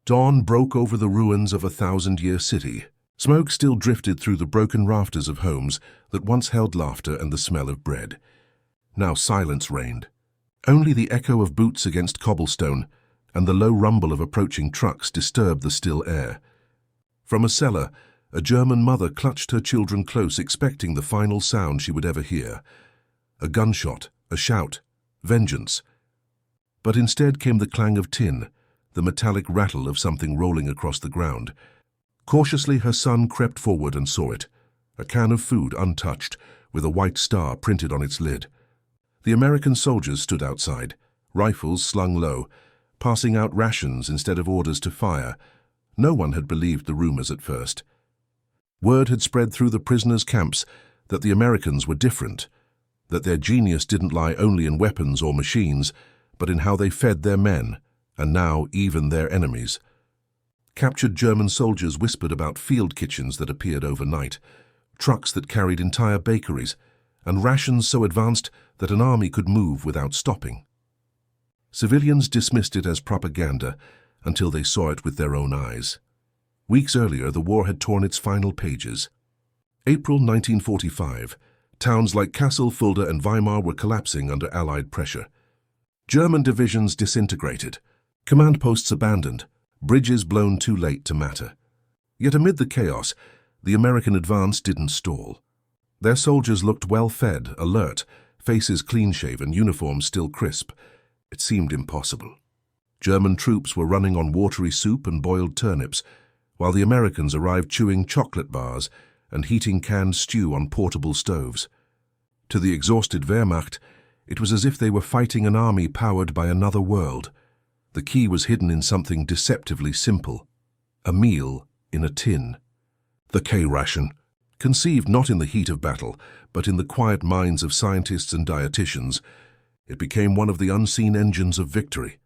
Dawn broke over the ruins of a thousand-year city. Smoke still drifted through the broken rafters of homes that once held laughter and the smell of bread. Now silence reigned. Only the echo of boots against cobblestone and the low rumble of approaching trucks disturbed the still air. From a cellar, a German mother clutched her children close, expecting the final sound she would ever hear. A gunshot, a shout, vengeance. But instead came the clang of tin, the metallic rattle of something rolling across the ground. Cautiously, her son crept forward and saw it, a can of food untouched, with a white star printed on its lid. The American soldiers stood outside, rifles slung low, passing out rations instead of orders to fire. No one had believed the rumors at first. Word had spread through the prisoners' camps that the Americans were different, that their genius didn't lie only in weapons or machines, but in how they fed their men, and now even their enemies. Captured German soldiers whispered about field kitchens that appeared overnight, trucks that carried entire bakeries, and rations so advanced that an army could move without stopping. Civilians dismissed it as propaganda until they saw it with their own eyes. Weeks earlier, the war had torn its final pages. April 1945, towns like Kassel, Fulda, and Weimar were collapsing under Allied pressure. German divisions disintegrated, command posts abandoned, bridges blown too late to matter. Yet amid the chaos, the American advance didn't stall. Their soldiers looked well-fed, alert, faces clean-shaven, uniforms still crisp. It seemed impossible. German troops were running on watery soup and boiled turnips, while the Americans arrived chewing chocolate bars and heating canned stew on portable stoves. To the exhausted Wehrmacht, it was as if they were fighting an army powered by another world. The key was hidden in something deceptively simple: a meal in a tin. The K-ration, conceived not in the heat of battle, but in the quiet minds of scientists and dietitians, it became one of the unseen engines of victory.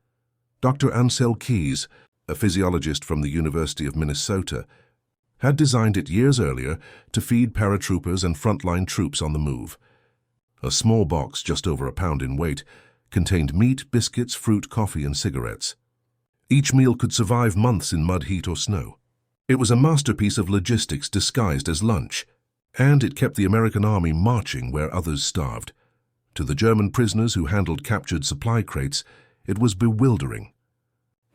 Dr. Ansel Keys, a physiologist from the University of Minnesota, had designed it years earlier to feed paratroopers and frontline troops on the move. A small box, just over a pound in weight, contained meat, biscuits, fruit, coffee, and cigarettes. Each meal could survive months in mud, heat, or snow. It was a masterpiece of logistics disguised as lunch, and it kept the American army marching where others starved. To the German prisoners who handled captured supply crates, it was bewildering.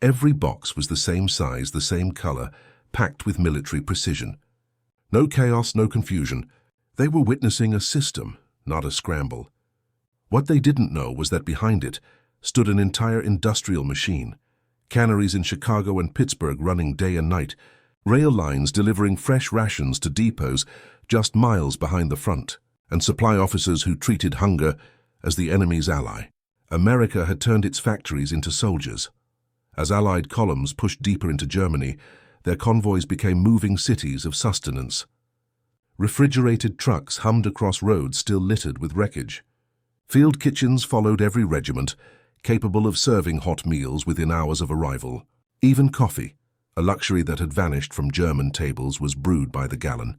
Every box was the same size, the same color, packed with military precision. No chaos, no confusion. They were witnessing a system, not a scramble. What they didn't know was that behind it stood an entire industrial machine. Canneries in Chicago and Pittsburgh running day and night, rail lines delivering fresh rations to depots just miles behind the front, and supply officers who treated hunger as the enemy's ally. America had turned its factories into soldiers. As Allied columns pushed deeper into Germany, their convoys became moving cities of sustenance. Refrigerated trucks hummed across roads still littered with wreckage. Field kitchens followed every regiment, capable of serving hot meals within hours of arrival. Even coffee, a luxury that had vanished from German tables, was brewed by the gallon.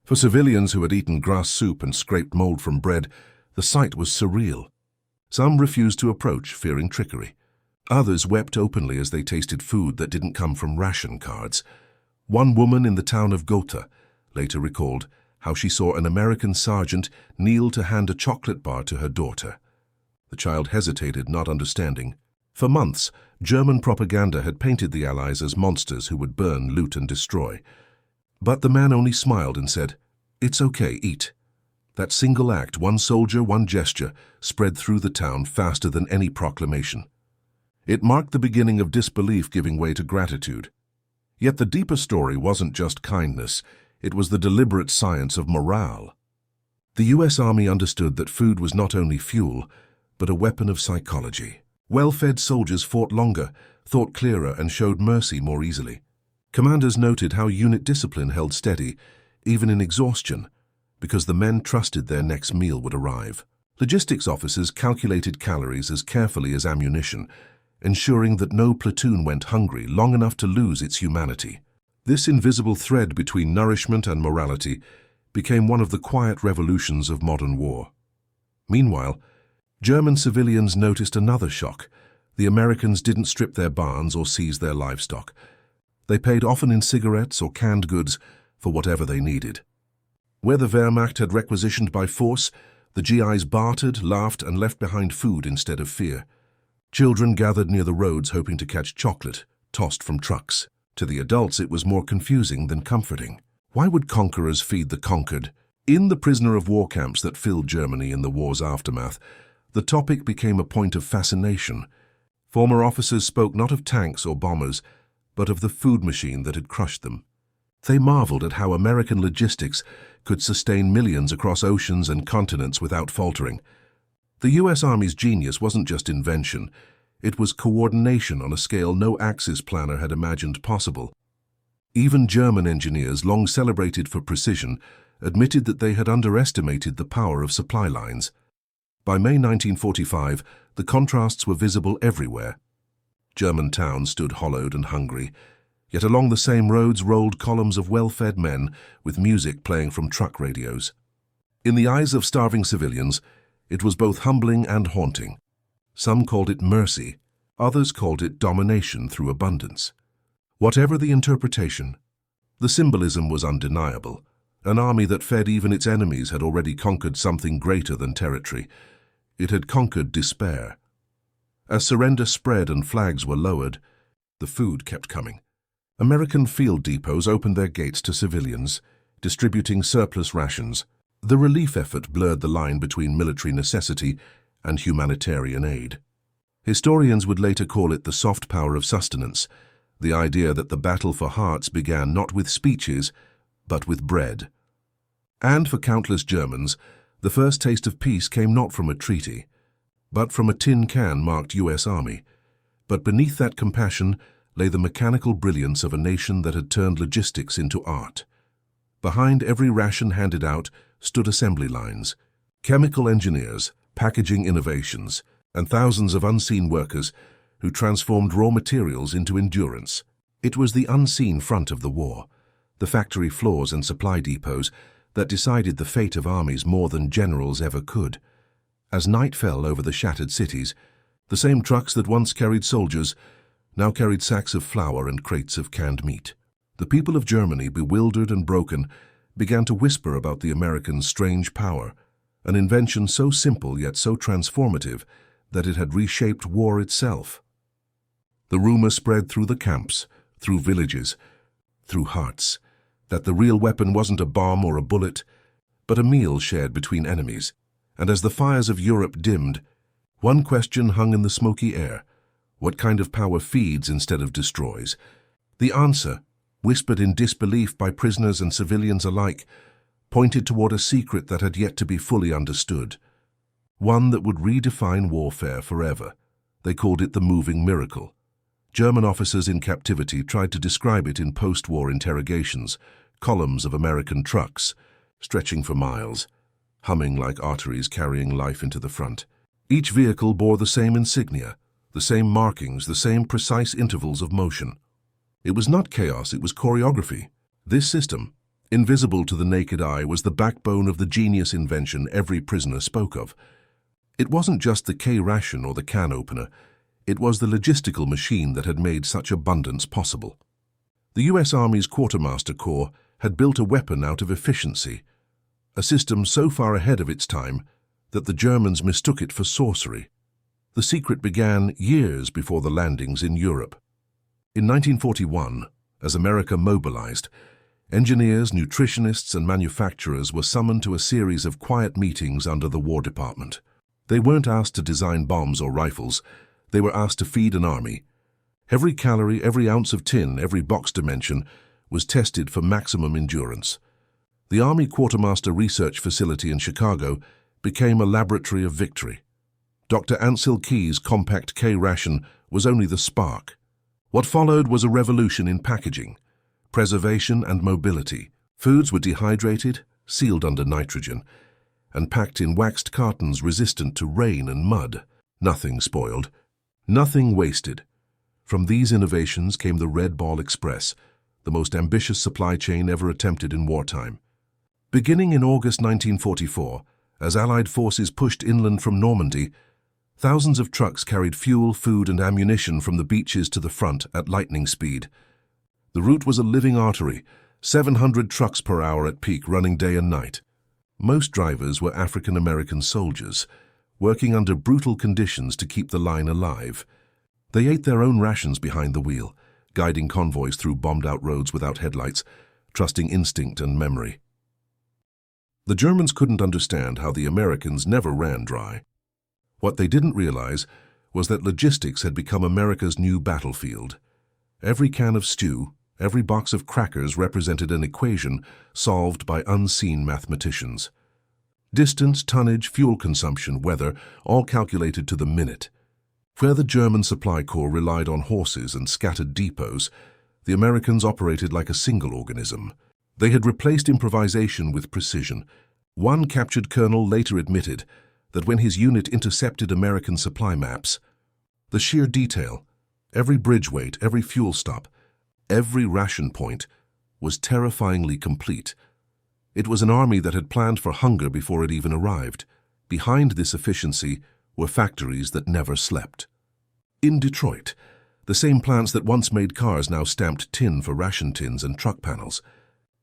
For civilians who had eaten grass soup and scraped mold from bread, the sight was surreal. Some refused to approach, fearing trickery. Others wept openly as they tasted food that didn't come from ration cards. One woman in the town of Gotha later recalled how she saw an American sergeant kneel to hand a chocolate bar to her daughter. The child hesitated, not understanding. For months, German propaganda had painted the Allies as monsters who would burn, loot, and destroy. But the man only smiled and said, "It's okay, eat." That single act, one soldier, one gesture, spread through the town faster than any proclamation. It marked the beginning of disbelief giving way to gratitude. Yet the deeper story wasn't just kindness, it was the deliberate science of morale. The U.S. Army understood that food was not only fuel, but a weapon of psychology. Well-fed soldiers fought longer, thought clearer, and showed mercy more easily. Commanders noted how unit discipline held steady, even in exhaustion, because the men trusted their next meal would arrive. Logistics officers calculated calories as carefully as ammunition, ensuring that no platoon went hungry long enough to lose its humanity. This invisible thread between nourishment and morality became one of the quiet revolutions of modern war. Meanwhile, German civilians noticed another shock: The Americans didn't strip their barns or seize their livestock. They paid often in cigarettes or canned goods for whatever they needed. Where the Wehrmacht had requisitioned by force, the GIs bartered, laughed, and left behind food instead of fear. Children gathered near the roads hoping to catch chocolate, tossed from trucks. To the adults, it was more confusing than comforting. Why would conquerors feed the conquered? In the prisoner of war camps that filled Germany in the war's aftermath, the topic became a point of fascination. Former officers spoke not of tanks or bombers, but of the food machine that had crushed them. They marveled at how American logistics could sustain millions across oceans and continents without faltering. The U.S. Army's genius wasn't just invention, it was coordination on a scale no Axis planner had imagined possible. Even German engineers, long celebrated for precision, admitted that they had underestimated the power of supply lines. By May 1945, the contrasts were visible everywhere. German towns stood hollowed and hungry, yet along the same roads rolled columns of well-fed men with music playing from truck radios. In the eyes of starving civilians, it was both humbling and haunting. Some called it mercy, others called it domination through abundance. Whatever the interpretation, the symbolism was undeniable. An army that fed even its enemies had already conquered something greater than territory. It had conquered despair. As surrender spread and flags were lowered, the food kept coming. American field depots opened their gates to civilians, distributing surplus rations. The relief effort blurred the line between military necessity and humanitarian aid. Historians would later call it the soft power of sustenance, the idea that the battle for hearts began not with speeches, but with bread. And for countless Germans, the first taste of peace came not from a treaty, but from a tin can marked U.S. Army. But beneath that compassion lay the mechanical brilliance of a nation that had turned logistics into art. Behind every ration handed out stood assembly lines, chemical engineers, packaging innovations, and thousands of unseen workers who transformed raw materials into endurance. It was the unseen front of the war, the factory floors and supply depots, that decided the fate of armies more than generals ever could. As night fell over the shattered cities, the same trucks that once carried soldiers now carried sacks of flour and crates of canned meat. The people of Germany, bewildered and broken, began to whisper about the Americans' strange power, an invention so simple yet so transformative that it had reshaped war itself. The rumor spread through the camps, through villages, through hearts, that the real weapon wasn't a bomb or a bullet, but a meal shared between enemies. And as the fires of Europe dimmed, one question hung in the smoky air: what kind of power feeds instead of destroys? The answer, whispered in disbelief by prisoners and civilians alike, pointed toward a secret that had yet to be fully understood, one that would redefine warfare forever. They called it the moving miracle. German officers in captivity tried to describe it in post-war interrogations, columns of American trucks, stretching for miles, humming like arteries carrying life into the front. Each vehicle bore the same insignia, the same markings, the same precise intervals of motion. It was not chaos, it was choreography. This system, invisible to the naked eye, was the backbone of the genius invention every prisoner spoke of. It wasn't just the K-ration or the can opener, it was the logistical machine that had made such abundance possible. The U.S. Army's Quartermaster Corps had built a weapon out of efficiency, a system so far ahead of its time that the Germans mistook it for sorcery. The secret began years before the landings in Europe. In 1941, as America mobilized, engineers, nutritionists, and manufacturers were summoned to a series of quiet meetings under the War Department. They weren't asked to design bombs or rifles, they were asked to feed an army. Every calorie, every ounce of tin, every box dimension was tested for maximum endurance. The Army Quartermaster Research Facility in Chicago became a laboratory of victory. Dr. Ansel Keys' compact K-ration was only the spark. What followed was a revolution in packaging, preservation and mobility. Foods were dehydrated, sealed under nitrogen, and packed in waxed cartons resistant to rain and mud. Nothing spoiled, nothing wasted. From these innovations came the Red Ball Express, the most ambitious supply chain ever attempted in wartime. Beginning in August 1944, as Allied forces pushed inland from Normandy, Thousands of trucks carried fuel, food, and ammunition from the beaches to the front at lightning speed. The route was a living artery, 700 trucks per hour at peak, running day and night. Most drivers were African American soldiers, working under brutal conditions to keep the line alive. They ate their own rations behind the wheel, guiding convoys through bombed-out roads without headlights, trusting instinct and memory. The Germans couldn't understand how the Americans never ran dry. What they didn't realize was that logistics had become America's new battlefield. Every can of stew, every box of crackers represented an equation solved by unseen mathematicians. Distance, tonnage, fuel consumption, weather, all calculated to the minute. Where the German supply corps relied on horses and scattered depots, the Americans operated like a single organism. They had replaced improvisation with precision. One captured colonel later admitted that when his unit intercepted American supply maps, the sheer detail, every bridge weight, every fuel stop, every ration point, was terrifyingly complete. It was an army that had planned for hunger before it even arrived. Behind this efficiency were factories that never slept. In Detroit, the same plants that once made cars now stamped tin for ration tins and truck panels.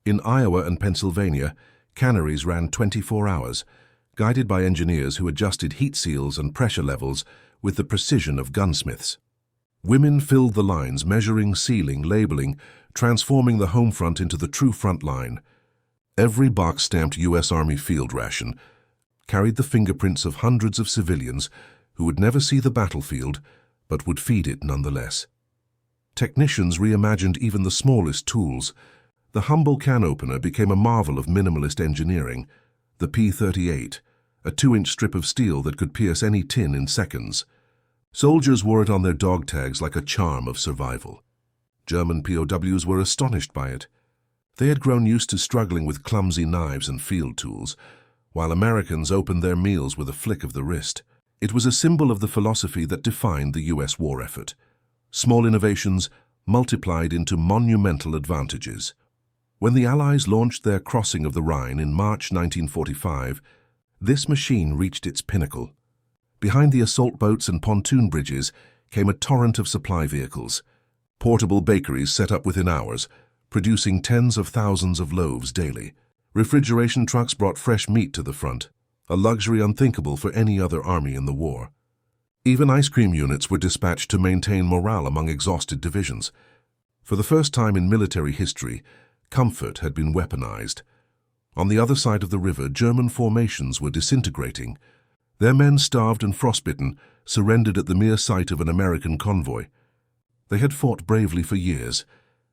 In Iowa and Pennsylvania, canneries ran 24 hours, guided by engineers who adjusted heat seals and pressure levels with the precision of gunsmiths. Women filled the lines, measuring, sealing, labeling, transforming the home front into the true front line. Every box stamped U.S. Army field ration carried the fingerprints of hundreds of civilians who would never see the battlefield but would feed it nonetheless. Technicians reimagined even the smallest tools. The humble can opener became a marvel of minimalist engineering. The P-38, a 2-inch strip of steel that could pierce any tin in seconds. Soldiers wore it on their dog tags like a charm of survival. German POWs were astonished by it. They had grown used to struggling with clumsy knives and field tools, while Americans opened their meals with a flick of the wrist. It was a symbol of the philosophy that defined the U.S. war effort. Small innovations multiplied into monumental advantages. When the Allies launched their crossing of the Rhine in March 1945, this machine reached its pinnacle. Behind the assault boats and pontoon bridges came a torrent of supply vehicles. Portable bakeries set up within hours, producing tens of thousands of loaves daily. Refrigeration trucks brought fresh meat to the front, a luxury unthinkable for any other army in the war. Even ice cream units were dispatched to maintain morale among exhausted divisions. For the first time in military history, comfort had been weaponized. On the other side of the river, German formations were disintegrating. Their men, starved and frostbitten, surrendered at the mere sight of an American convoy. They had fought bravely for years,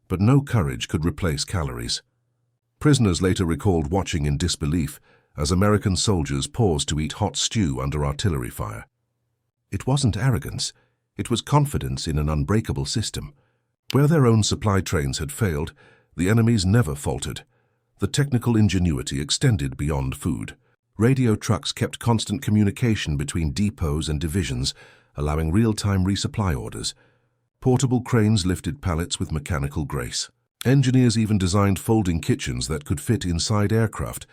but no courage could replace calories. Prisoners later recalled watching in disbelief as American soldiers paused to eat hot stew under artillery fire. It wasn't arrogance, it was confidence in an unbreakable system. Where their own supply trains had failed, the enemy's never faltered. The technical ingenuity extended beyond food. Radio trucks kept constant communication between depots and divisions, allowing real-time resupply orders. Portable cranes lifted pallets with mechanical grace. Engineers even designed folding kitchens that could fit inside aircraft,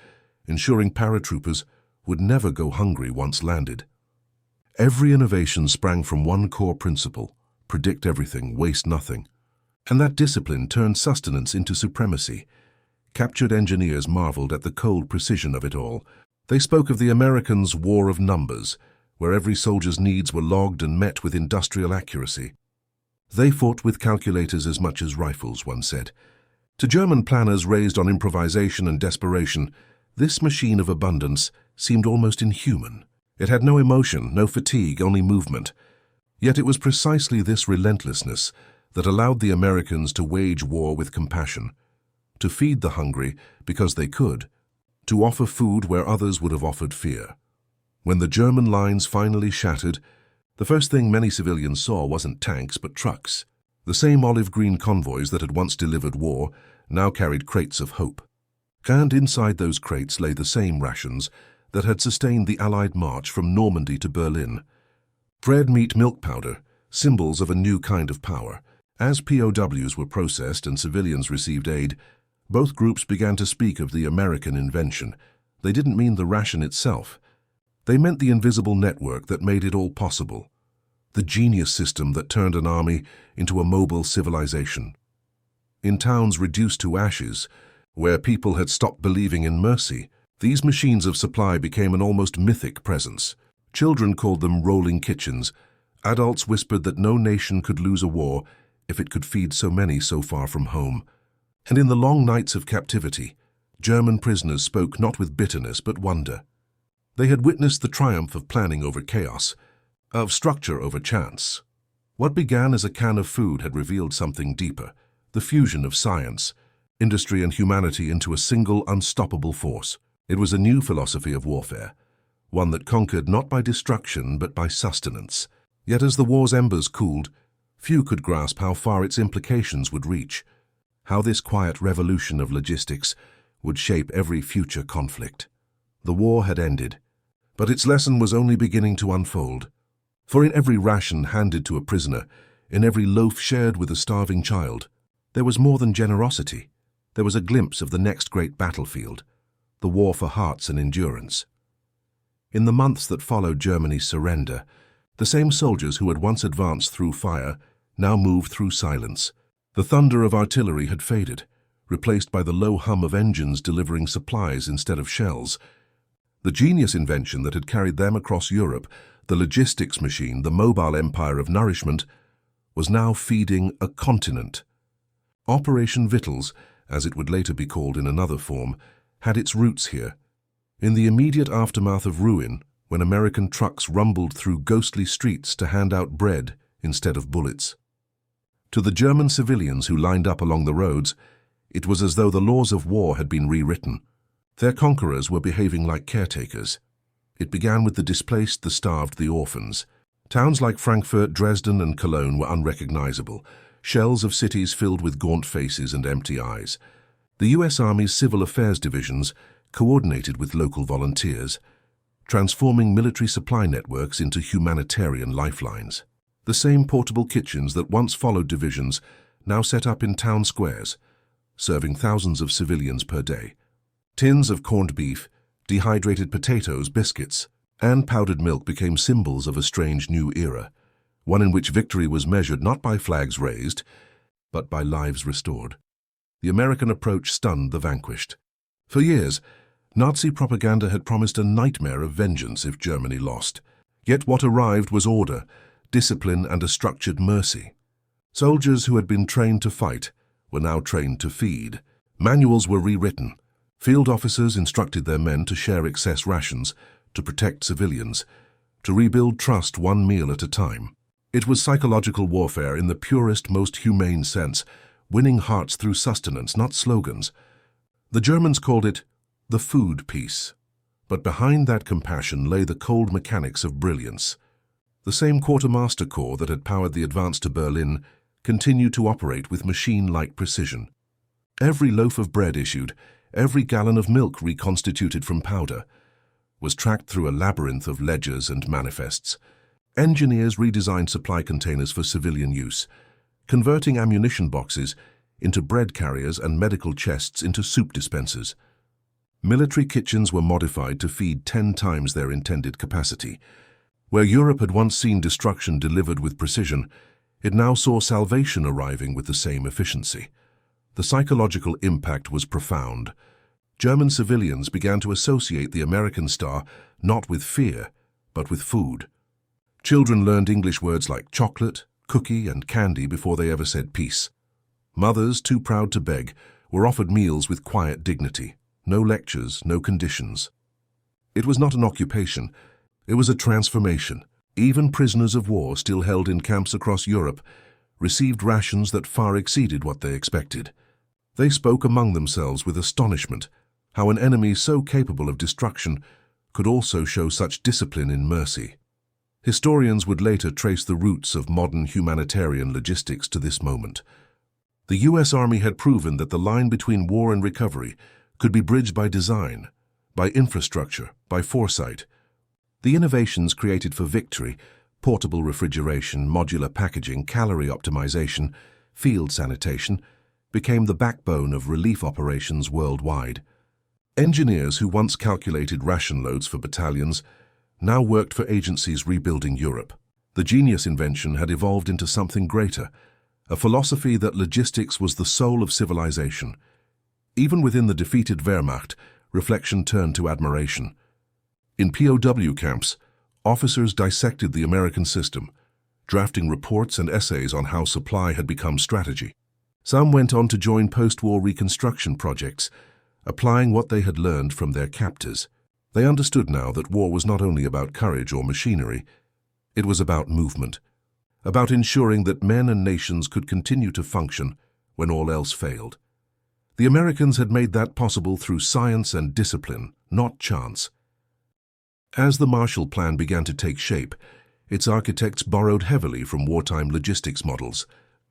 ensuring paratroopers would never go hungry once landed. Every innovation sprang from one core principle: predict everything, waste nothing. And that discipline turned sustenance into supremacy. Captured engineers marveled at the cold precision of it all. They spoke of the Americans' war of numbers, where every soldier's needs were logged and met with industrial accuracy. They fought with calculators as much as rifles, one said. To German planners raised on improvisation and desperation, this machine of abundance seemed almost inhuman. It had no emotion, no fatigue, only movement. Yet it was precisely this relentlessness that allowed the Americans to wage war with compassion, to feed the hungry because they could, to offer food where others would have offered fear. When the German lines finally shattered, the first thing many civilians saw wasn't tanks but trucks. The same olive-green convoys that had once delivered war now carried crates of hope. And inside those crates lay the same rations that had sustained the Allied march from Normandy to Berlin. Bread, meat, milk powder, symbols of a new kind of power. As POWs were processed and civilians received aid, both groups began to speak of the American invention. They didn't mean the ration itself. They meant the invisible network that made it all possible, the genius system that turned an army into a mobile civilization. In towns reduced to ashes, where people had stopped believing in mercy, these machines of supply became an almost mythic presence. Children called them rolling kitchens. Adults whispered that no nation could lose a war if it could feed so many so far from home. And in the long nights of captivity, German prisoners spoke not with bitterness but wonder. They had witnessed the triumph of planning over chaos, of structure over chance. What began as a can of food had revealed something deeper, the fusion of science, industry and humanity into a single unstoppable force. It was a new philosophy of warfare, one that conquered not by destruction but by sustenance. Yet as the war's embers cooled, few could grasp how far its implications would reach, how this quiet revolution of logistics would shape every future conflict. The war had ended, but its lesson was only beginning to unfold. For in every ration handed to a prisoner, in every loaf shared with a starving child, there was more than generosity. There was a glimpse of the next great battlefield, the war for hearts and endurance. In the months that followed Germany's surrender, the same soldiers who had once advanced through fire now moved through silence. The thunder of artillery had faded, replaced by the low hum of engines delivering supplies instead of shells. The genius invention that had carried them across Europe, the logistics machine, the mobile empire of nourishment, was now feeding a continent. Operation Victuals, as it would later be called in another form, had its roots here. In the immediate aftermath of ruin, when American trucks rumbled through ghostly streets to hand out bread instead of bullets. To the German civilians who lined up along the roads, it was as though the laws of war had been rewritten. Their conquerors were behaving like caretakers. It began with the displaced, the starved, the orphans. Towns like Frankfurt, Dresden, and Cologne were unrecognizable, shells of cities filled with gaunt faces and empty eyes. The U.S. Army's Civil Affairs divisions coordinated with local volunteers, transforming military supply networks into humanitarian lifelines. The same portable kitchens that once followed divisions now set up in town squares, serving thousands of civilians per day. Tins of corned beef, dehydrated potatoes, biscuits, and powdered milk became symbols of a strange new era, one in which victory was measured not by flags raised, but by lives restored. The American approach stunned the vanquished. For years, Nazi propaganda had promised a nightmare of vengeance if Germany lost. Yet what arrived was order, discipline, and a structured mercy. Soldiers who had been trained to fight were now trained to feed. Manuals were rewritten. Field officers instructed their men to share excess rations, to protect civilians, to rebuild trust one meal at a time. It was psychological warfare in the purest, most humane sense, winning hearts through sustenance, not slogans. The Germans called it the food peace. But behind that compassion lay the cold mechanics of brilliance. The same quartermaster corps that had powered the advance to Berlin continued to operate with machine-like precision. Every loaf of bread issued, every gallon of milk reconstituted from powder, was tracked through a labyrinth of ledgers and manifests. Engineers redesigned supply containers for civilian use, converting ammunition boxes into bread carriers and medical chests into soup dispensers. Military kitchens were modified to feed 10 times their intended capacity. Where Europe had once seen destruction delivered with precision, it now saw salvation arriving with the same efficiency. The psychological impact was profound. German civilians began to associate the American star not with fear, but with food. Children learned English words like chocolate, cookie, and candy before they ever said peace. Mothers, too proud to beg, were offered meals with quiet dignity. No lectures, no conditions. It was not an occupation. It was a transformation. Even prisoners of war still held in camps across Europe received rations that far exceeded what they expected. They spoke among themselves with astonishment how an enemy so capable of destruction could also show such discipline in mercy. Historians would later trace the roots of modern humanitarian logistics to this moment. The U.S. Army had proven that the line between war and recovery could be bridged by design, by infrastructure, by foresight. The innovations created for victory, portable refrigeration, modular packaging, calorie optimization, field sanitation, became the backbone of relief operations worldwide. Engineers who once calculated ration loads for battalions now worked for agencies rebuilding Europe. The genius invention had evolved into something greater, a philosophy that logistics was the soul of civilization. Even within the defeated Wehrmacht, reflection turned to admiration. In POW camps, officers dissected the American system, drafting reports and essays on how supply had become strategy. Some went on to join post-war reconstruction projects, applying what they had learned from their captors. They understood now that war was not only about courage or machinery, it was about movement, about ensuring that men and nations could continue to function when all else failed. The Americans had made that possible through science and discipline, not chance. As the Marshall Plan began to take shape, its architects borrowed heavily from wartime logistics models.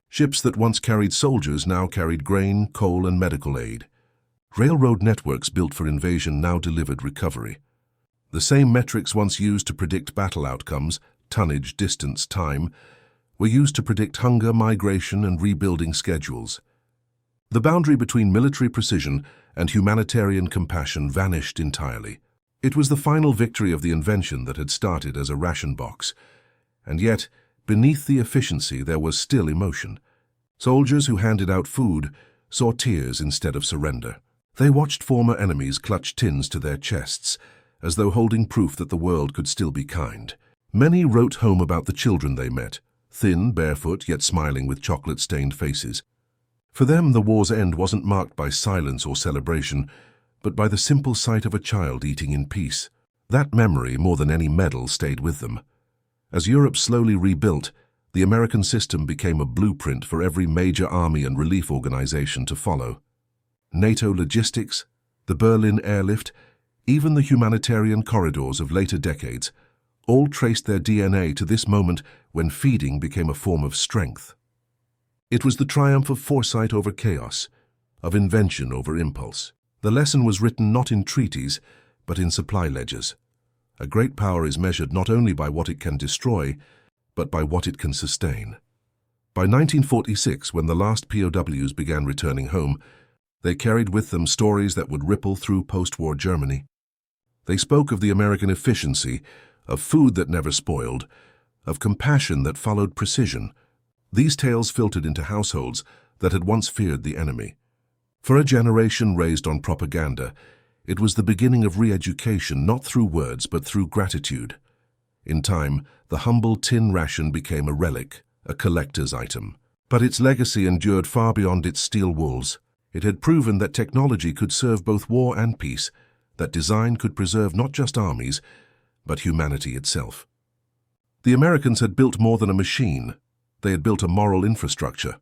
Ships that once carried soldiers now carried grain, coal, and medical aid. Railroad networks built for invasion now delivered recovery. The same metrics once used to predict battle outcomes, tonnage, distance, time, were used to predict hunger, migration, and rebuilding schedules. The boundary between military precision and humanitarian compassion vanished entirely. It was the final victory of the invention that had started as a ration box. And yet, beneath the efficiency, there was still emotion. Soldiers who handed out food saw tears instead of surrender. They watched former enemies clutch tins to their chests, as though holding proof that the world could still be kind. Many wrote home about the children they met, thin, barefoot, yet smiling with chocolate-stained faces. For them, the war's end wasn't marked by silence or celebration, but by the simple sight of a child eating in peace. That memory, more than any medal, stayed with them. As Europe slowly rebuilt, the American system became a blueprint for every major army and relief organization to follow. NATO logistics, the Berlin airlift, even the humanitarian corridors of later decades, all traced their DNA to this moment when feeding became a form of strength. It was the triumph of foresight over chaos, of invention over impulse. The lesson was written not in treaties, but in supply ledgers. A great power is measured not only by what it can destroy, but by what it can sustain. By 1946, when the last POWs began returning home, they carried with them stories that would ripple through post-war Germany. They spoke of the American efficiency, of food that never spoiled, of compassion that followed precision. These tales filtered into households that had once feared the enemy. For a generation raised on propaganda, it was the beginning of re-education, not through words but through gratitude. In time, the humble tin ration became a relic, a collector's item. But its legacy endured far beyond its steel walls. It had proven that technology could serve both war and peace, that design could preserve not just armies, but humanity itself. The Americans had built more than a machine. They had built a moral infrastructure.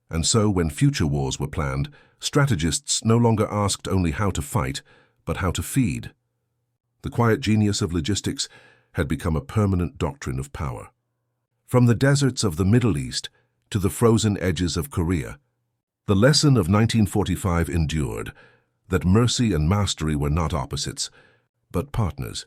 And so, when future wars were planned, strategists no longer asked only how to fight, but how to feed. The quiet genius of logistics had become a permanent doctrine of power. From the deserts of the Middle East to the frozen edges of Korea, the lesson of 1945 endured, that mercy and mastery were not opposites, but partners.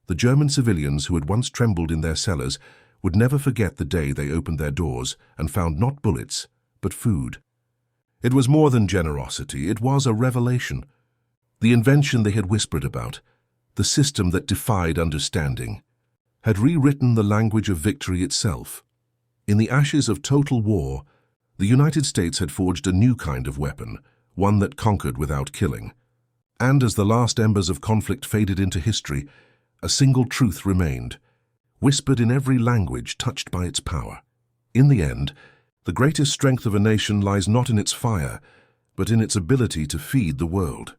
The German civilians who had once trembled in their cellars would never forget the day they opened their doors and found not bullets, but food. It was more than generosity, it was a revelation. The invention they had whispered about, the system that defied understanding, had rewritten the language of victory itself. In the ashes of total war, the United States had forged a new kind of weapon, one that conquered without killing. And as the last embers of conflict faded into history, a single truth remained, whispered in every language touched by its power. In the end, the greatest strength of a nation lies not in its fire, but in its ability to feed the world.